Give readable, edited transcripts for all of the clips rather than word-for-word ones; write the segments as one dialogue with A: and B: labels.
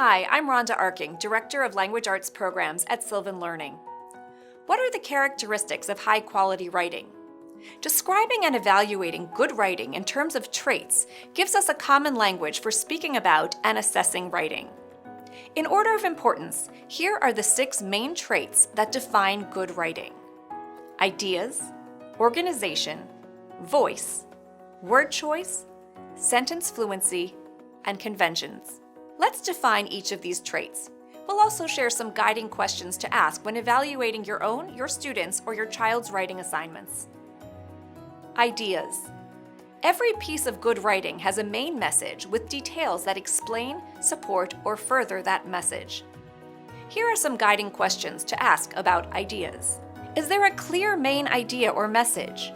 A: Hi, I'm Rhonda Arking, Director of Language Arts Programs at Sylvan Learning. What are the characteristics of high-quality writing? Describing and evaluating good writing in terms of traits gives us a common language for speaking about and assessing writing. In order of importance, here are the 6 main traits that define good writing: ideas, organization, voice, word choice, sentence fluency, and conventions. Let's define each of these traits. We'll also share some guiding questions to ask when evaluating your own, your students', or your child's writing assignments. Ideas. Every piece of good writing has a main message with details that explain, support, or further that message. Here are some guiding questions to ask about ideas. Is there a clear main idea or message?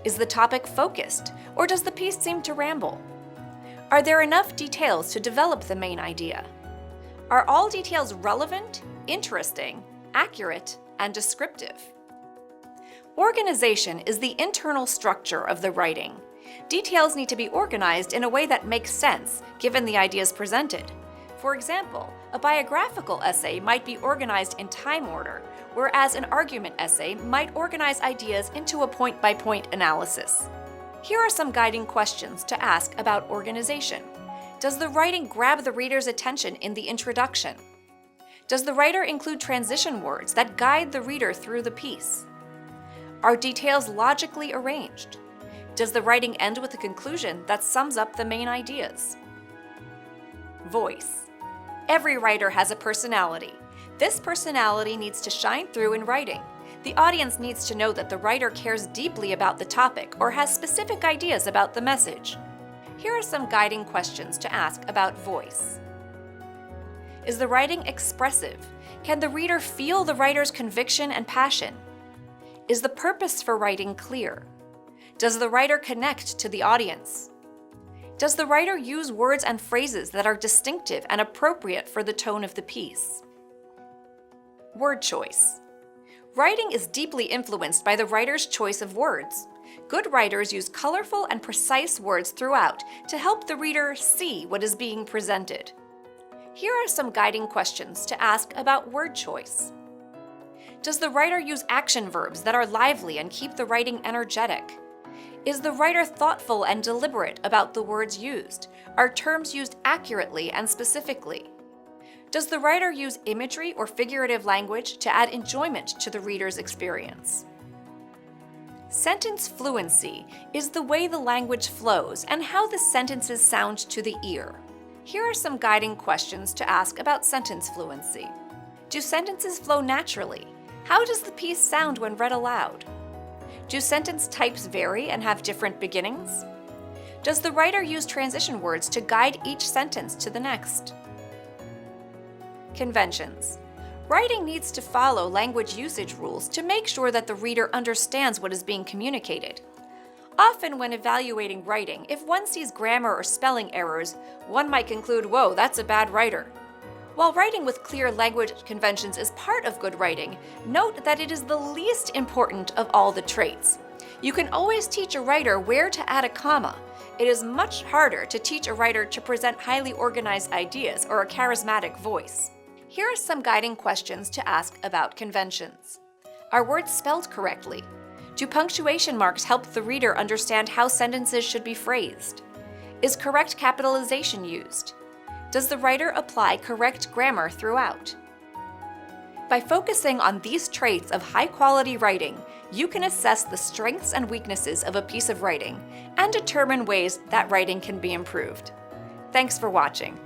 A: Is the topic focused, or does the piece seem to ramble? Are there enough details to develop the main idea? Are all details relevant, interesting, accurate, and descriptive? Organization is the internal structure of the writing. Details need to be organized in a way that makes sense, given the ideas presented. For example, a biographical essay might be organized in time order, whereas an argument essay might organize ideas into a point-by-point analysis. Here are some guiding questions to ask about organization. Does the writing grab the reader's attention in the introduction? Does the writer include transition words that guide the reader through the piece? Are details logically arranged? Does the writing end with a conclusion that sums up the main ideas? Voice. Every writer has a personality. This personality needs to shine through in writing. The audience needs to know that the writer cares deeply about the topic or has specific ideas about the message. Here are some guiding questions to ask about voice. Is the writing expressive? Can the reader feel the writer's conviction and passion? Is the purpose for writing clear? Does the writer connect to the audience? Does the writer use words and phrases that are distinctive and appropriate for the tone of the piece? Word choice. Writing is deeply influenced by the writer's choice of words. Good writers use colorful and precise words throughout to help the reader see what is being presented. Here are some guiding questions to ask about word choice. Does the writer use action verbs that are lively and keep the writing energetic? Is the writer thoughtful and deliberate about the words used? Are terms used accurately and specifically? Does the writer use imagery or figurative language to add enjoyment to the reader's experience? Sentence fluency is the way the language flows and how the sentences sound to the ear. Here are some guiding questions to ask about sentence fluency. Do sentences flow naturally? How does the piece sound when read aloud? Do sentence types vary and have different beginnings? Does the writer use transition words to guide each sentence to the next? Conventions. Writing needs to follow language usage rules to make sure that the reader understands what is being communicated. Often when evaluating writing, if one sees grammar or spelling errors, one might conclude, "Whoa, that's a bad writer." While writing with clear language conventions is part of good writing, note that it is the least important of all the traits. You can always teach a writer where to add a comma. It is much harder to teach a writer to present highly organized ideas or a charismatic voice. Here are some guiding questions to ask about conventions. Are words spelled correctly? Do punctuation marks help the reader understand how sentences should be phrased? Is correct capitalization used? Does the writer apply correct grammar throughout? By focusing on these traits of high-quality writing, you can assess the strengths and weaknesses of a piece of writing and determine ways that writing can be improved. Thanks for watching.